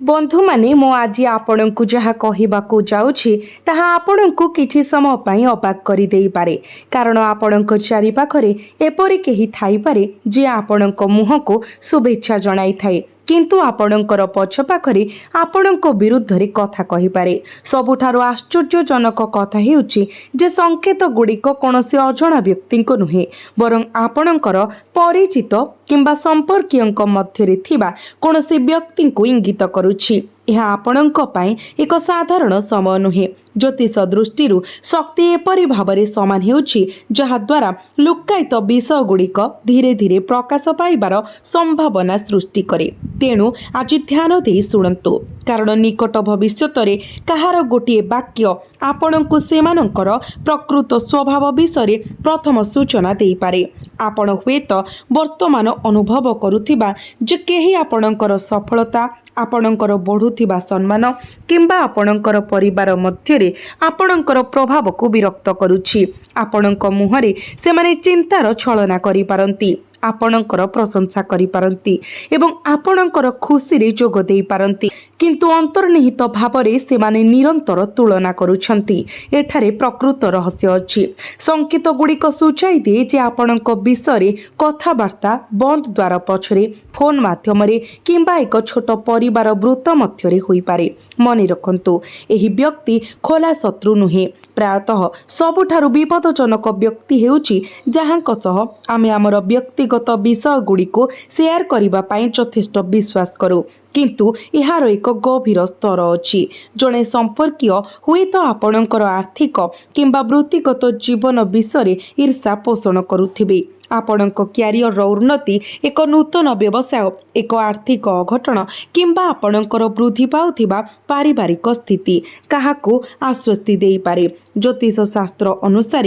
बंधु माने मो आज आपण को जहाँ कहवाकू जाऊँगी ताहा आपण को किछि समय पई अबाक करि देई पारे कारण आपण चारि पाखरे एपरि केही थाई पारे जे आपण मुह को शुभेच्छा जणाई थाए किंतु आपणकर पछ पाखरे आपणक विरुद्ध रे कथा कहि पारे। सबुठारु आश्चर्यजनक कथा हेउची जे संकेत गुड़िक कौनसी अजणा व्यक्ति को नुहे बरं आपणकर परिचित किंबा संपर्कीयଙ୍କ मध्यरे थिबा कौनसी व्यक्ति को इंगित करुछि। यह आपणଙ୍କ ପାଇଁ एक साधारण समय नुहे। ज्योतिष दृष्टि शक्ति एपरि भावरे समान हेउछि जहा द्वारा लुक्कायित विषय गुड़िक धीरे धीरे प्रकाश पाइबार संभावना सृष्टि करे। तेणु आज ध्यान दे शुणु कारण निकट भविष्यत कहार गोटे वाक्य आपणଙ୍କୁ सेमानंकर प्रकृत स्वभाव विषय प्रथम सूचना दे पारे। आपण हुएत वर्तमान अनुभव करुथिबा जे केही आपणଙ୍କର सफलता आपणଙ୍କର बढ़ुथिबा सम्मान किंबा आपणଙ୍କର परिवार मध्यरे आपणଙ୍କର प्रभाव को विरक्त करुछि। आपणଙ୍କ मुहरे सेमाने चिंतार छलना करि पारंती आपणଙ୍କର प्रशंसा करि पारंती एवं आपणଙ୍କର खुशी रे जोग देई पारंती किंतु अंतर्निहित भावरे सेमाने निरंतर तुलना करुछंती। एठारे प्रकृत रहस्य अछि। संकेत गुड़िक सूचाई दिए जे आपणଙ୍କ विषय कथबार्ता बंद द्वार पछरे फोन माध्यम किंबा एक छोट परिवार वृत्त मध्यरे होई पारे। मने रखंतु एही व्यक्ति खोला शत्रु नुहे। प्रायतः सबुठारु विपदजनक व्यक्ति हेउची जहांक सह आमे आमर व्यक्तिगत विषय गुड़िक शेयर करिबा पई यथेष्ट विश्वास करू किंतु यार एक गभीर स्तर अछि। जड़े संपर्कीय हुए तो आपणकर आर्थिक किंबा वृत्तिगत जीवन विषय ईर्षा पोषण करुथिबे। आपणक क्यारियर उन्नति एक नूतन व्यवसाय एक आर्थिक अघटन किंबा आपणकर वृद्धि पाउथिबा पारिवारिक स्थिति काहाकू आश्वस्ति देई पारे। ज्योतिष शास्त्र अनुसार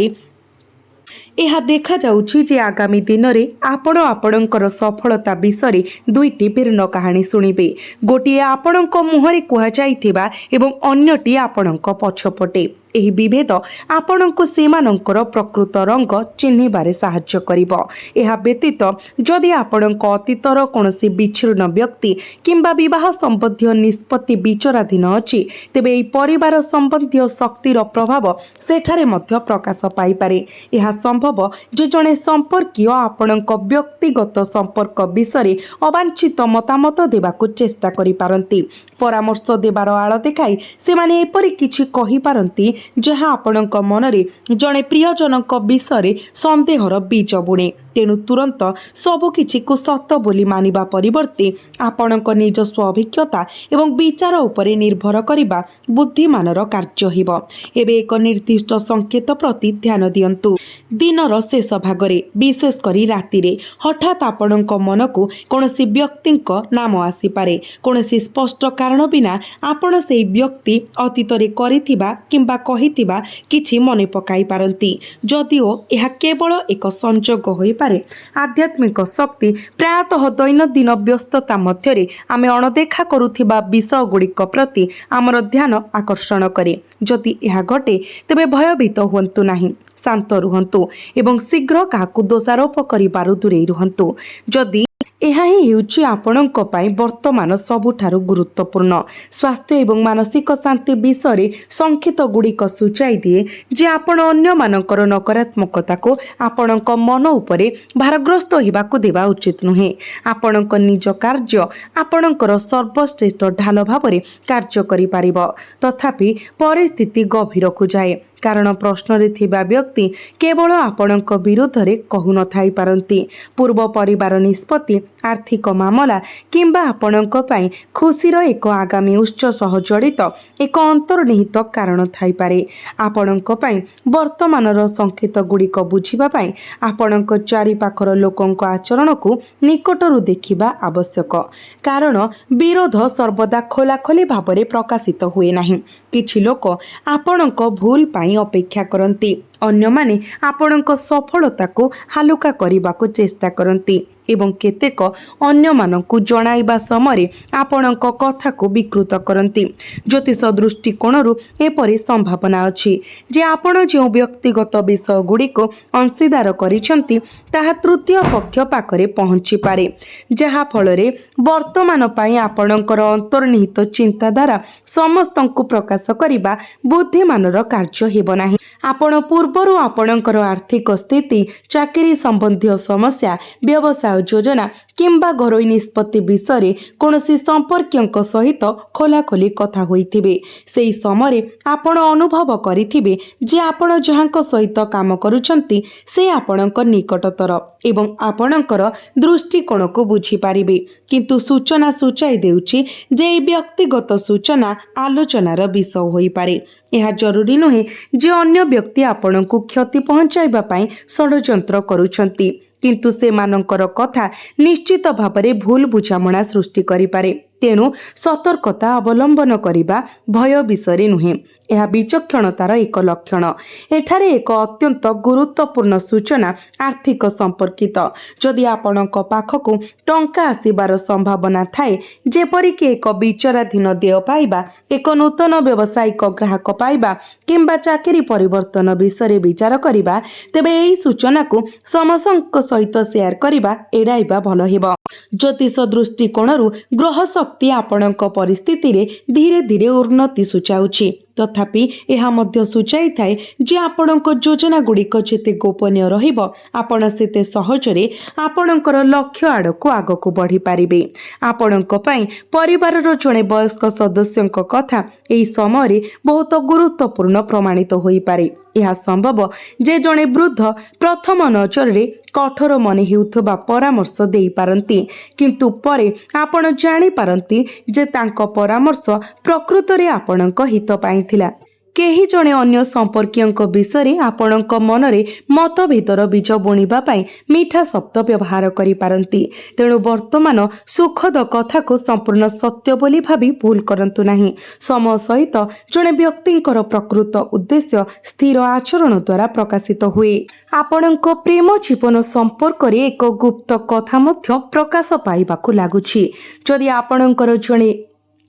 यह देखा जाउछि जे आगामी दिन रे आपण आपणकर सफलता विषय दुईटी भिन्न कहानी सुनिबे। गोटे आपणक मुहरे कुहा जाइथिबा एवं अन्यटी आपणक पछपटे। एही विभेद आपणको सेमानंकर प्रकृत रंग चिन्हिबारे साहाय्य करिबो। एहा व्यतीत जदि आपणको अतीतर कोनसी विच्छिन्न व्यक्ति किंबा विवाह संबंधी निष्पत्ति विचाराधीन अछि तेबे एही परिवार संबंधी शक्तिर प्रभाव सेठारे मध्य प्रकाश पाई पारे। एहा संभव जे जणे संपर्कीय आपणको व्यक्तिगत संपर्क विषय अवांछित मतामत देबाकू चेष्टा करि पारंती। परामर्श देबार आळ देखाई सेमाने एपरि किछि कहि पारंती जहाँ आपणक मनरे जड़े प्रियजनक विषय संदेहर बीज बुणे। तेणु तुरंत सबुकिछि को सत बोली मानिबा परिवर्ते आपणक निजस्व अभिज्ञता एवं विचार उपरे निर्भर करिबा बुद्धिमानर कार्य हिब। एबे एक निर्दिष्ट संकेत प्रति ध्यान दियंतु। दिनर शेष भागरे विशेष करी रातिरे हठात आपणक मनकू कोनसी व्यक्तिक नाम आसी पारे। कोनसी स्पष्ट कारण बिना आपण सेई व्यक्ति अतीतरे करिथिबा किंबा कहिथिबा किछि मने पकाई पारंती। जदिओ यह केवल एक संजोग होई पारे। आध्यात्मिक शक्ति प्रायतः दैनंदिन व्यस्तता मध्यरे आमे अणदेखा करुथिबा विषय गुड़िक प्रति आमर ध्यान आकर्षण करे। जदि यह घटे तेबे भयभीत हुंतु नाही, शांत रुहंतु एवं शीघ्र काहाकू दोषारोप करिबारु दूरेई रुहंतु। जदि ଏହା ହିଁ ହେଉଛି ଆପଣଙ୍କ ପାଇଁ ବର୍ତ୍ତମାନ ସବୁଠାରୁ ଗୁରୁତ୍ୱପୂର୍ଣ୍ଣ। ସ୍ୱାସ୍ଥ୍ୟ ଏବଂ ମାନସିକ ଶାନ୍ତି ବିଷୟରେ ସଂକେତ ଗୁଡ଼ିକ ସୂଚାଇ ଦିଏ ଯେ ଆପଣ ଅନ୍ୟମାନଙ୍କର ନକାରାତ୍ମକତାକୁ ଆପଣଙ୍କ ମନ ଉପରେ ଭାରଗ୍ରସ୍ତ ହେବାକୁ ଦେବା ଉଚିତ ନୁହେଁ। ଆପଣଙ୍କ ନିଜ କାର୍ଯ୍ୟ ଆପଣଙ୍କର ସର୍ବଶ୍ରେଷ୍ଠ ଢାଲ ଭାବରେ କାର୍ଯ୍ୟ କରିପାରିବ। ତଥାପି ପରିସ୍ଥିତି ଗଭୀରକୁ ଯାଏ कारण प्रश्न थिबा व्यक्ति केवल आपणक विरुद्ध रे कहु न थाई पारंती। पूर्व परिवार निष्पत्ति आर्थिक मामला किंबा आपणक पई खुशीर एक आगामी उच्च सह जड़ित एक अंतर्निहित कारण थाई पारे। आपणक पई वर्तमानर संकेत गुड़िक बुझिबा पई आपणक चारि पाखर लोकंक आचरण को निकटरू देखिबा आवश्यक कारण विरोध सर्वदा खोलाखोली भावरे प्रकाशित हुए नाही। किछि लोक आपणक भूल पई अपेक्षा करती ଅନ୍ୟମାନେ ଆପଣଙ୍କ ସଫଳତାକୁ ହାଲୁକା କରିବାକୁ ଚେଷ୍ଟା କରନ୍ତି ଏବଂ କେତେକ ଅନ୍ୟମାନଙ୍କୁ ଜଣାଇବା ସମୟରେ ଆପଣଙ୍କ କଥାକୁ ବିକୃତ କରନ୍ତି। ଜ୍ୟୋତିଷ ଦୃଷ୍ଟିକୋଣରୁ ଏପରି ସମ୍ଭାବନା ଅଛି ଯେ ଆପଣ ଯେଉଁ ବ୍ୟକ୍ତିଗତ ବିଷୟଗୁଡ଼ିକୁ ଅଂଶୀଦାର କରିଛନ୍ତି ତାହା ତୃତୀୟ ପକ୍ଷ ପାଖରେ ପହଞ୍ଚିପାରେ, ଯାହାଫଳରେ ବର୍ତ୍ତମାନ ପାଇଁ ଆପଣଙ୍କର ଅନ୍ତର୍ନିହିତ ଚିନ୍ତାଧାରା ସମସ୍ତଙ୍କୁ ପ୍ରକାଶ କରିବା ବୁଦ୍ଧିମାନର କାର୍ଯ୍ୟ ହେବ ନାହିଁ। ଆପଣ ପୂର୍ବରୁ ଆପଣଙ୍କର ଆର୍ଥିକ ସ୍ଥିତି, ଚାକିରି ସମ୍ବନ୍ଧୀୟ ସମସ୍ୟା, ବ୍ୟବସାୟ ଯୋଜନା କିମ୍ବା ଘରୋଇ ନିଷ୍ପତ୍ତି ବିଷୟରେ କୌଣସି ସମ୍ପର୍କୀୟଙ୍କ ସହିତ ଖୋଲାଖୋଲି କଥା ହୋଇଥିବେ। ସେହି ସମୟରେ ଆପଣ ଅନୁଭବ କରିଥିବେ ଯେ ଆପଣ ଯାହାଙ୍କ ସହିତ କାମ କରୁଛନ୍ତି ସେ ଆପଣଙ୍କ ନିକଟତର ଏବଂ ଆପଣଙ୍କର ଦୃଷ୍ଟିକୋଣକୁ ବୁଝିପାରିବେ। କିନ୍ତୁ ସୂଚନା ସୂଚାଇ ଦେଉଛି ଯେ ଏହି ବ୍ୟକ୍ତିଗତ ସୂଚନା ଆଲୋଚନାର ବିଷୟ ହୋଇପାରେ। ଏହା ଜରୁରୀ ନୁହେଁ ଯେ ଅନ୍ୟ ବ୍ୟକ୍ତି ଆପଣଙ୍କୁ କ୍ଷତି ପହଞ୍ଚାଇବା ପାଇଁ ଷଡ଼ଯନ୍ତ୍ର କରୁଛନ୍ତି, କିନ୍ତୁ ସେମାନଙ୍କର କଥା ନିଶ୍ଚିତ ଭାବରେ ଭୁଲ ବୁଝାମଣା ସୃଷ୍ଟି କରିପାରେ। ତେଣୁ ସତର୍କତା ଅବଲମ୍ବନ କରିବା ଭୟ ବିଷୟରେ ନୁହେଁ, ଏହା ବିଚକ୍ଷଣତାର ଏକ ଲକ୍ଷଣ। ଏଠାରେ ଏକ ଅତ୍ୟନ୍ତ ଗୁରୁତ୍ୱପୂର୍ଣ୍ଣ ସୂଚନା ଆର୍ଥିକ ସମ୍ପର୍କିତ। ଯଦି ଆପଣଙ୍କ ପାଖକୁ ଟଙ୍କା ଆସିବାର ସମ୍ଭାବନା ଥାଏ, ଯେପରିକି ଏକ ବିଚାରାଧୀନ ଦେୟ ପାଇବା, ଏକ ନୂତନ ବ୍ୟବସାୟିକ ଗ୍ରାହକ ପାଇବା କିମ୍ବା ଚାକିରି ପରିବର୍ତ୍ତନ ବିଷୟରେ ବିଚାର କରିବା, ତେବେ ଏହି ସୂଚନାକୁ ସମସ୍ତଙ୍କ ସହିତ ସେୟାର କରିବା ଏଡ଼ାଇବା ଭଲ ହେବ। ଜ୍ୟୋତିଷ ଦୃଷ୍ଟିକୋଣରୁ ଗ୍ରହ ଶକ୍ତି ଆପଣଙ୍କ ପରିସ୍ଥିତିରେ ଧୀରେ ଧୀରେ ଉନ୍ନତି ସୂଚାଉଛି। ତଥାପି ଏହା ମଧ୍ୟ ସୂଚାଇଥାଏ ଯେ ଆପଣଙ୍କ ଯୋଜନାଗୁଡ଼ିକ ଯେତେ ଗୋପନୀୟ ରହିବ, ଆପଣ ସେତେ ସହଜରେ ଆପଣଙ୍କର ଲକ୍ଷ୍ୟ ଆଡ଼କୁ ଆଗକୁ ବଢ଼ିପାରିବେ। ଆପଣଙ୍କ ପାଇଁ ପରିବାରର ଜଣେ ବୟସ୍କ ସଦସ୍ୟଙ୍କ କଥା ଏହି ସମୟରେ ବହୁତ ଗୁରୁତ୍ୱପୂର୍ଣ୍ଣ ପ୍ରମାଣିତ ହୋଇପାରେ। ଏହା ସମ୍ଭବ ଯେ ଜଣେ ବୃଦ୍ଧ ପ୍ରଥମ ନଜରରେ କଠୋର ମନେ ହେଉଥିବା ପରାମର୍ଶ ଦେଇପାରନ୍ତି, କିନ୍ତୁ ପରେ ଆପଣ ଜାଣିପାରନ୍ତି ଯେ ତାଙ୍କ ପରାମର୍ଶ ପ୍ରକୃତରେ ଆପଣଙ୍କ ହିତ ପାଇଁ ଥିଲା। କେହି ଜଣେ ଅନ୍ୟ ସମ୍ପର୍କୀୟଙ୍କ ବିଷୟରେ ଆପଣଙ୍କ ମନରେ ମତଭେଦର ବୀଜ ବୁଣିବା ପାଇଁ ମିଠା ଶବ୍ଦ ବ୍ୟବହାର କରିପାରନ୍ତି। ତେଣୁ ବର୍ତ୍ତମାନ ସୁଖଦ କଥାକୁ ସମ୍ପୂର୍ଣ୍ଣ ସତ୍ୟ ବୋଲି ଭାବି ଭୁଲ କରନ୍ତୁ ନାହିଁ। ସମୟ ସହିତ ଜଣେ ବ୍ୟକ୍ତିଙ୍କର ପ୍ରକୃତ ଉଦ୍ଦେଶ୍ୟ ସ୍ଥିର ଆଚରଣ ଦ୍ୱାରା ପ୍ରକାଶିତ ହୁଏ। ଆପଣଙ୍କ ପ୍ରେମ ଜୀବନ ସମ୍ପର୍କରେ ଏକ ଗୁପ୍ତ କଥା ମଧ୍ୟ ପ୍ରକାଶ ପାଇବାକୁ ଲାଗୁଛି। ଯଦି ଆପଣଙ୍କର ଜଣେ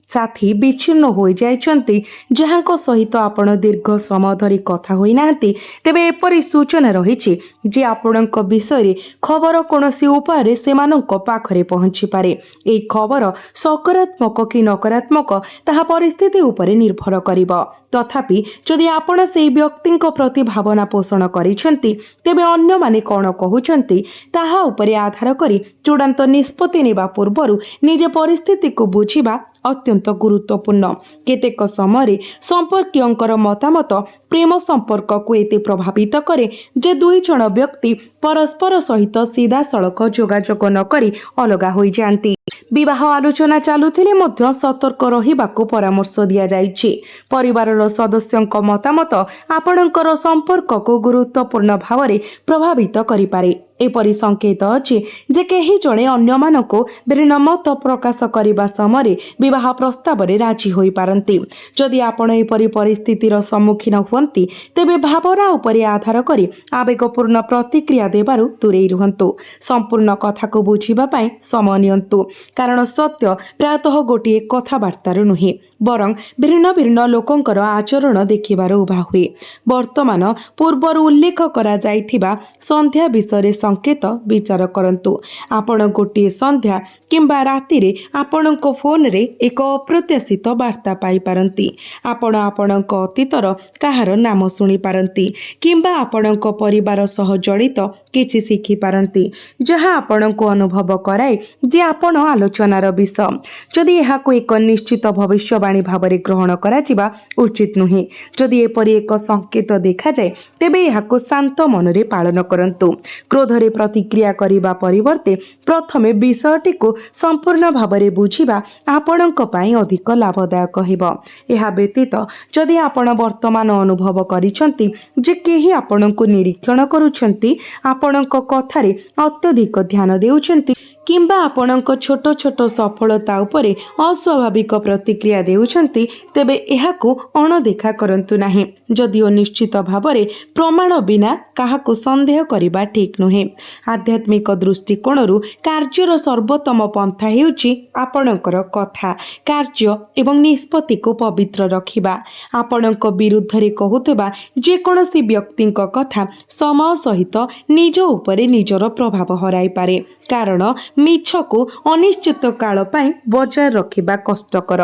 ସାଥୀ ବିଚ୍ଛିନ୍ନ ହୋଇଯାଇଛନ୍ତି, ଯାହାଙ୍କ ସହିତ ଆପଣ ଦୀର୍ଘ ସମୟ ଧରି କଥା ହୋଇନାହାନ୍ତି, ତେବେ ଏପରି ସୂଚନା ରହିଛି ଯେ ଆପଣଙ୍କ ବିଷୟରେ ଖବର କୌଣସି ଉପାୟରେ ସେମାନଙ୍କ ପାଖରେ ପହଞ୍ଚିପାରେ। ଏହି ଖବର ସକାରାତ୍ମକ କି ନକାରାତ୍ମକ ତାହା ପରିସ୍ଥିତି ଉପରେ ନିର୍ଭର କରିବ। ତଥାପି ଯଦି ଆପଣ ସେହି ବ୍ୟକ୍ତିଙ୍କ ପ୍ରତି ଭାବନା ପୋଷଣ କରିଛନ୍ତି, ତେବେ ଅନ୍ୟମାନେ କ'ଣ କହୁଛନ୍ତି ତାହା ଉପରେ ଆଧାର କରି ଚୂଡ଼ାନ୍ତ ନିଷ୍ପତ୍ତି ନେବା ପୂର୍ବରୁ ନିଜେ ପରିସ୍ଥିତିକୁ ବୁଝିବା ଅତ୍ୟନ୍ତ ଗୁରୁତ୍ୱପୂର୍ଣ୍ଣ। କେତେକ ସମୟରେ ସମ୍ପର୍କୀୟଙ୍କର ମତାମତ ପ୍ରେମ ସମ୍ପର୍କକୁ ଏତେ ପ୍ରଭାବିତ କରେ ଯେ ଦୁଇ ଜଣ ବ୍ୟକ୍ତି ପରସ୍ପର ସହିତ ସିଧାସଳଖ ଯୋଗାଯୋଗ ନକରି ଅଲଗା ହୋଇଯାଆନ୍ତି। ବିବାହ ଆଲୋଚନା ଚାଲୁଥିଲେ ମଧ୍ୟ ସତର୍କ ରହିବାକୁ ପରାମର୍ଶ ଦିଆଯାଇଛି। ପରିବାରର ସଦସ୍ୟଙ୍କ ମତାମତ ଆପଣଙ୍କର ସମ୍ପର୍କକୁ ଗୁରୁତ୍ୱପୂର୍ଣ୍ଣ ଭାବରେ ପ୍ରଭାବିତ କରିପାରେ। ଏପରି ସଂକେତ ଅଛି ଯେ କେହି ଜଣେ ଅନ୍ୟମାନଙ୍କୁ ଭିନ୍ନ ମତ ପ୍ରକାଶ କରିବା ସମୟରେ ବିବାହ ପ୍ରସ୍ତାବରେ ରାଜି ହୋଇପାରନ୍ତି। ଯଦି ଆପଣ ଏପରି ପରିସ୍ଥିତିର ସମ୍ମୁଖୀନ ହୁଅନ୍ତି, ତେବେ ଭାବନା ଉପରେ ଆଧାର କରି ଆବେଗପୂର୍ଣ୍ଣ ପ୍ରତିକ୍ରିୟା ଦେବାରୁ ଦୂରେଇ ରୁହନ୍ତୁ। ସମ୍ପୂର୍ଣ୍ଣ କଥାକୁ ବୁଝିବା ପାଇଁ ସମୟ ନିଅନ୍ତୁ, କାରଣ ସତ୍ୟ ପ୍ରାୟତଃ ଗୋଟିଏ କଥାବାର୍ତ୍ତାରୁ ନୁହେଁ, ବରଂ ଭିନ୍ନ ଭିନ୍ନ ଲୋକଙ୍କର ଆଚରଣ ଦେଖିବାର ଉଭା ହୁଏ। ବର୍ତ୍ତମାନ ପୂର୍ବରୁ ଉଲ୍ଲେଖ କରାଯାଇଥିବା ସନ୍ଧ୍ୟା ବିଷୟରେ ସଂକେତ ବିଚାର କରନ୍ତୁ। ଆପଣ ଗୋଟିଏ ସନ୍ଧ୍ୟା କିମ୍ବା ରାତିରେ ଆପଣଙ୍କ ଫୋନରେ ଏକ ଅପ୍ରତ୍ୟାଶିତ ବାର୍ତ୍ତା ପାଇପାରନ୍ତି। ଆପଣ ଆପଣଙ୍କ ଅତୀତର କାହାର ନାମ ଶୁଣିପାରନ୍ତି କିମ୍ବା ଆପଣଙ୍କ ପରିବାର ସହ ଜଡ଼ିତ କିଛି ଶିଖିପାରନ୍ତି, ଯାହା ଆପଣଙ୍କୁ ଅନୁଭବ କରାଏ ଯେ ଆପଣ ଆଲୋଚନାର ବିଷୟ। ଯଦି ଏହାକୁ ଏକ ନିଶ୍ଚିତ ଭବିଷ୍ୟବାଣୀ ଭାବରେ ଗ୍ରହଣ କରାଯିବା ଉଚିତ ନୁହେଁ। ଯଦି ଏପରି ଏକ ସଂକେତ ଦେଖାଯାଏ, ତେବେ ଏହାକୁ ଶାନ୍ତ ମନରେ ପାଳନ କରନ୍ତୁ। କ୍ରୋଧରେ ପ୍ରତିକ୍ରିୟା କରିବା ପରିବର୍ତ୍ତେ ପ୍ରଥମେ ବିଷୟଟିକୁ ସମ୍ପୂର୍ଣ୍ଣ ଭାବରେ ବୁଝିବା ଆପଣଙ୍କ ପାଇଁ ଅଧିକ ଲାଭଦାୟକ ହେବ। ଏହା ବ୍ୟତୀତ ଯଦି ଆପଣ ବର୍ତ୍ତମାନ ଅନୁଭବ କରିଛନ୍ତି ଯେ କେହି ଆପଣଙ୍କୁ ନିରୀକ୍ଷଣ କରୁଛନ୍ତି, ଆପଣଙ୍କ କଥାରେ ଅତ୍ୟଧିକ ଧ୍ୟାନ ଦେଉଛନ୍ତି किंबा आपणक छोट छोट सफलता उपरे अस्वाभाविक प्रतिक्रिया देउछन्ति तेबे एहाकु अणदेखा करन्तु नाही। जदिओ निश्चित भावरे प्रमाण बिना काहाकु संदेह करिबा ठीक नुहे। आध्यात्मिक दृष्टिकोणरू कार्यर सर्वोत्तम पंथा हेउछि आपणकर कथा, कार्य एवं निष्पत्ति को पवित्र रखिबा। आपणक विरुद्धरे कहुथबा जेकोसी व्यक्तिंक कथा समय सहित निज उपरे निजर प्रभाव हराई पारे, कारण मिछ को अनिश्चित काल पाई बजाय रखिबा कष्टकर।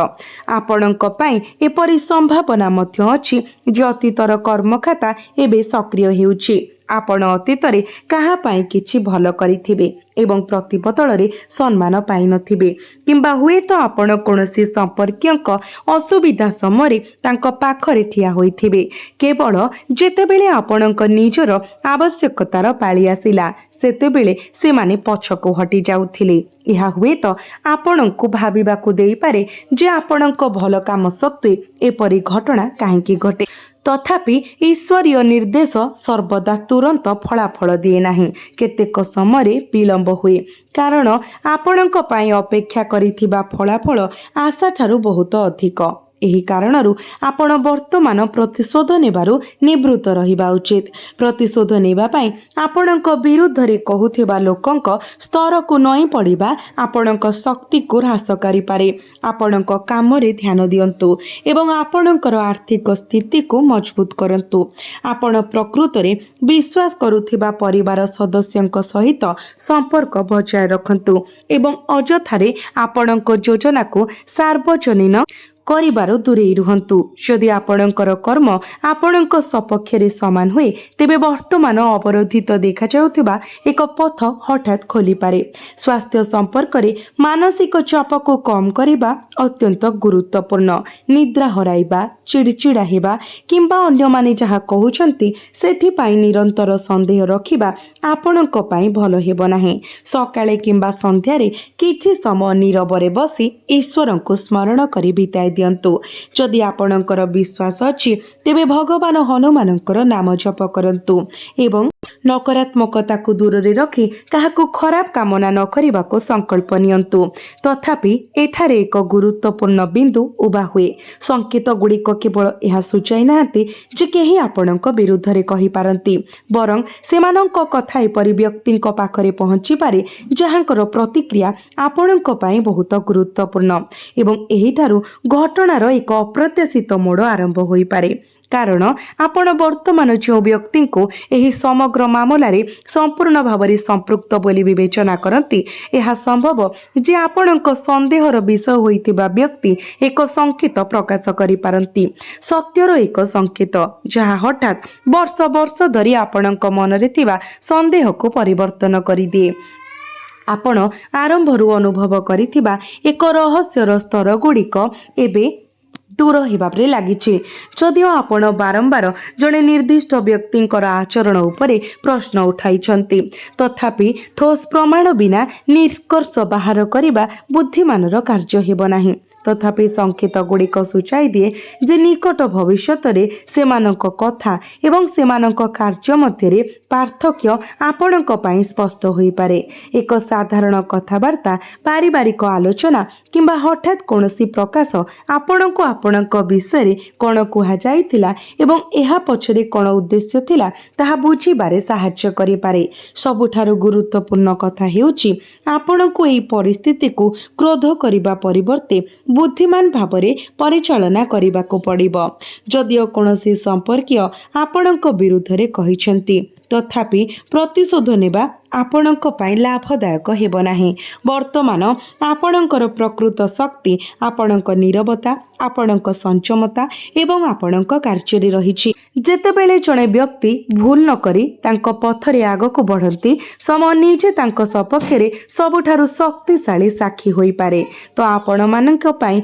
आपणक पाई एपरि संभावना मध्य अछि जे अतीतर कर्मखाता एबे सक्रिय हेउछि। आपण अतीतरे काहा पाई किछि भल करिथिबे एवं प्रतिबदଳରେ सम्मान पाई नथिबे, किंबा हुए तो आपण कोनोसी संपर्कियक असुविधा समय तांक पाखरे ठिया होइथिबे। केवल जेतेबेले आपणक निजर आवश्यकतार पाଳି आसिला सेतेबेले सेमाने पछको हटि जाउथिले। यह हुए तो आपणको भाबिबाकू देई पारे जे आपणक भल काम सत्वे एपरि घटना काहेकि घटे। तथापि ईश्वरीय निर्देश सर्वदा तुरंत फलाफल दिए नाही, केतेक समय विलंब हुए, कारण आपणक पाई अपेक्षा करिथिबा फलाफल आशा ठारू बहुत अधिक। एही कारणरू आपण वर्तमान प्रतिशोध नेबारू निवृत्त रहिबा उचित। प्रतिशोध नेबा पाई आपणक विरुद्धरे कहुथिबा लोकंक स्तर को नई पड़िबा आपणक शक्ति को ह्रास करि पारे। आपणक कामरे ध्यान दियंतु एवं आपणकर आर्थिक स्थिति को मजबूत करंतु। आपण प्रकृतरे विश्वास करुथिबा परिवार सदस्यंक सहित संपर्क बजाय रखंतु एवं अजथारे आपणक योजना को सार्वजनीन करिबारो दूरेई रुहंतु। यदि आपणकर कर्म आपणक सपक्षरे समान हुए तेबे वर्तमान अवरोधित देखा जाउथिबा एक पथ हठात खोली पारे। स्वास्थ्य संपर्क रे मानसिक चाप को कम करिबा अत्यंत गुरुत्वपूर्ण। निद्रा हराइबा, चिड़चिड़ा हेबा किंबा अन्य माने जहा कहउछंती सेथि पाई निरंतर संदेह रखिबा आपणक पाई भल हेबो नाही। सकाळे किंबा संध्यारे किछि समय नीरवरे बसी ईश्वरंको स्मरण करि बिताइ दियंतु। जदि आपणकर विश्वास अछि तेबे भगवान हनुमानकर नाम जप करंतु एवं नकारात्मकता को दूर रे रखी काहाकू खराब कामना न करिबाको संकल्प नियंतु। तथापि एठारे एक गुरुत्वपूर्ण बिंदु उबा हुए। संकेत गुड़िक केवल यह सूचाई नाहांती जे केही आपणक विरुद्धरे कहि पारंती, बरं सेमानंक कथा एपरि व्यक्तिंक पाखरे पहुंची पारे जहांकर प्रतिक्रिया आपणक पाई बहुत गुरुत्वपूर्ण एवं एहिठारु घटनार एक अप्रत्याशित मोड़ आरंभ होई पारे। कारण आपण वर्तमान जो व्यक्ति को एही समग्र मामलारे संपूर्ण भावरे संपृक्त बोली विवेचना करती, यह संभव जे आपणक संदेहर विषय होइतिबा व्यक्ति एक संकेत प्रकाश करि पारंती, सत्यर एक संकेत जहा हठात वर्ष वर्ष धरी आपणक मनरे थिबा संदेह को परिवर्तन करि दिए। आपण आरंभरू अनुभव करिथिबा एक रहस्यर स्तर गुड़िक एबे दूर होबारे लगी। जदिओ आपण बारंबार जड़े निर्दिष्ट व्यक्तिंकर आचरण उपरे प्रश्न उठाई तथापि ठोस प्रमाण बिना निष्कर्ष बाहर करने बुद्धिमानर कार्य हेब नाही। तथापि संकेत गुड़िक सूचाई दिए जे निकट भविष्यत रे सेमानक कथा एवं सेमानक कार्य मध्यरे पार्थक्य आपणक पाई स्पष्ट होई पारे। एक साधारण कथबार्ता, पारिवारिक आलोचना किंबा हठात कोनोसी प्रकाश आपणको आपणक विषय कौन कुहा जाइतिला एवं एहा पछरे कौन उद्देश्य थिला ताहा बुझिबारे सहाय्य करि पारे। सबुठारु गुरुत्वपूर्ण कथा हेउची आपणको एही परिस्थिति को क्रोध करिबा परिवर्ते बुद्धिमान भावरे परिचालना करिबाको पड़िबो। जदिओ कोनोसी संपर्कीय आपणक विरुद्धरे कहिसंती तथापि प्रतिशोध नेबा आपणक पाई लाभदायक हेबो नाही। वर्तमान आपणकर प्रकृत शक्ति आपणक नीरवता, आपणक संचमता एवं आपणक कार्य रहिछि। जेतेबेले जणे व्यक्ति भूल न करी तांको पथरे आगको बढ़ंती समय निजे तांको सपक्षरे सबुठारु शक्तिशाली साक्षी होई पारे, तो आपण मानक पाई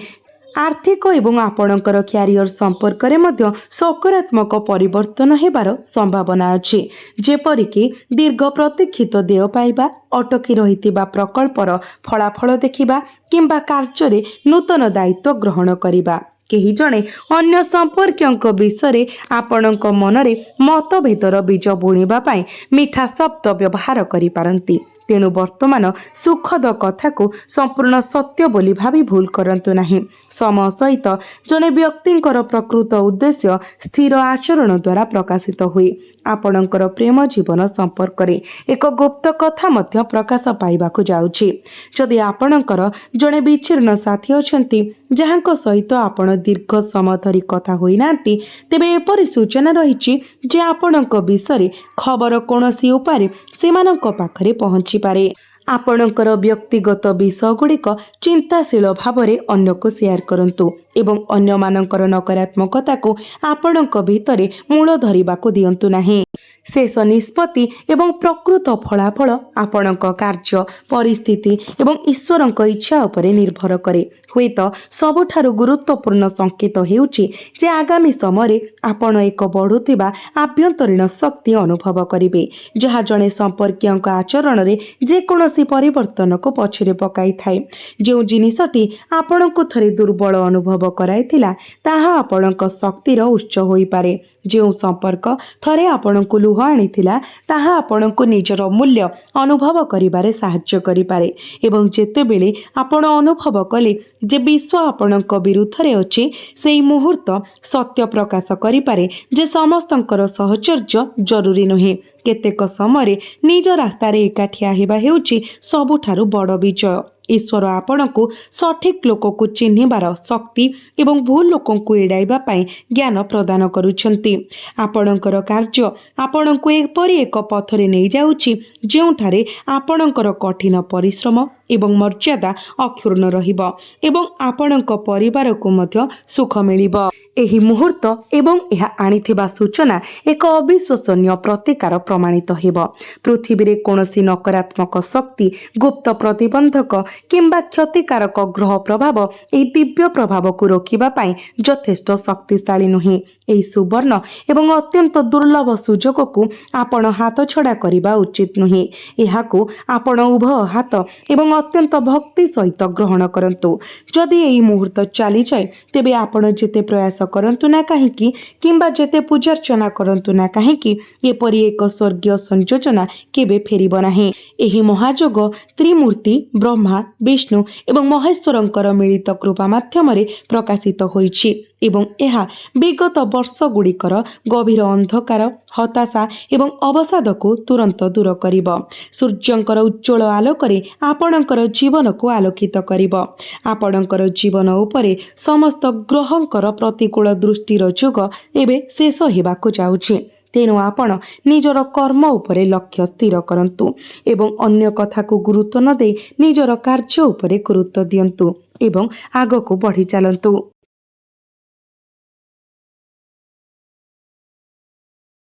आर्थिक एवं आपणकर क्यारियर संपर्क रे मध्य सकारात्मक परिवर्तन हेबार संभावना अछि। जेपरिक दीर्घ प्रतीक्षित देय पाइबा, अटकी रहितिबा प्रकल्पर फलाफल देखिबा किंबा कार्य नूतन दायित्व ग्रहण करिबा। केही जणे अन्य संपर्कयंक विषय आपणक मनरे मतभेदर बीज बुणिबा पाई मिठा शब्द व्यवहार करि पारंती, तेणु वर्तमान सुखद कथा को संपूर्ण सत्य बोली भावी भूल करंतु नहीं। समय सहित जने व्यक्तिंकर प्रकृत उद्देश्य स्थिर आचरण द्वारा प्रकाशित हुए। आपणकर प्रेम जीवन संपर्क रे एक गुप्त कथा मध्य प्रकाश पाइबाकु जाउछि। जदि आपणकर जने विच्छिन्न साथी अछंती जहांक सहित आपण दीर्घ समय धरी कथा होई नांती, तेबे एपरि सूचना रहिछि जे आपणक विषय खबर कोनोसी उपाय सेमानक पाखरे पहुंची पारे। आपणकर व्यक्तिगत विषय गुड़िक चिंताशील भावरे अन्य को शेयर करंतु एवं अन्य मानकर नकारात्मकता को आपणक भितरे मूल धरिबाकु दियंतु नाही। शेष निष्पत्ति एवं प्रकृत फलाफल आपणक कार्य परिस्थिति एवं ईश्वरक इच्छा उपरे निर्भर करे। हुएत सबुठारु गुरुत्वपूर्ण संकेत हेउछि जे आगामी समय आपण एक बढ़ुथिबा आभ्यंतरीण शक्ति अनुभव करिवे, जहा जणे संपर्कीयक आचरण रे जे कोनोसी परिवर्तन को पछरे पकाई थाए। जो जिनिसटी आपणको थरे दुर्बल अनुभव कराइथिला ताहा आपणक शक्तिर उच्च होई पारे। जो संपर्क थरे आपणको लुह आनिथिला ताहा आपणको निजर मूल्य अनुभव करिबारे साहाय्य करि पारे। एवं जेतेबेले आपण अनुभव कले जे विश्व आपणक विरुद्धरे अछि, सेई मुहूर्त सत्य प्रकाश करि पारे जे समस्तंकर सहचर्य जरूरी नहे। केतेक समय निज रास्ता रे एकाठिया हेबा हेउछि सबुठारु बड़ विजय। ईश्वर आपणको सठिक लोक को चिन्हिबार शक्ति एवं भूल लोक को एड़ाइबा पाई ज्ञान प्रदान करुछंती। आपणकर कार्य आपणको एपरि एक पथरे नहीं जाउछि जेउठारे आपणकर कठिन परिश्रम एवं मर्यादा अक्षुण्ण रहिबो एवं आपणक परिवार को मध्य सुख मिलिबो। एही मुहूर्त एवं यह आनिथिबा सूचना एक अविश्वसनीय प्रतिकार प्रमाणित हेबो। पृथ्वी रे कोनोसी नकारात्मक शक्ति, गुप्त प्रतिबंधक किंबा क्षतिकारक ग्रह प्रभाव एही दिव्य प्रभाव को रोकिबा पाई यथेष्ट शक्तिशाली नुहे। एही सुवर्ण एवं अत्यंत दुर्लभ सुजोग को आपण हाथ छड़ा करिबा उचित नुहे। एहाकू आपण उभय हाथ एवं अत्यंत भक्ति सहित ग्रहण करंतु। जदि एही मुहूर्त चली जाए तेबे आपण जेते प्रयास करंतु ना काहेकि किंबा जेते पूजार्चना करंतु ना काहेकि एपरि एक स्वर्गीय संयोजना केबे फेरिब नाही। एही महाजोग त्रिमूर्ति ब्रह्मा, विष्णु एवं महेश्वरंकर मिलित कृपा माध्यमरे प्रकाशित होईछि एवं एहा विगत वर्ष गुड़िकर गभीर अंधकार, हताशा एवं अवसाद को तुरंत दूर करिब। सूर्यंकर उज्ज्वल आलोकरे आपणकर जीवन को आलोकित करिब। आपणकर जीवन उपरे समस्त ग्रहंकर प्रतिकूल दृष्टिर जोग एबे शेष हेबाकु जाउछि। तेणु आपण निजर कर्म उपरे लक्ष्य स्थिर करंतु एवं अन्य कथा को गुरुत्व न दे निजर कार्य उपरे गुरुत्व दियंतु एवं आगको बढ़ी चलंतु।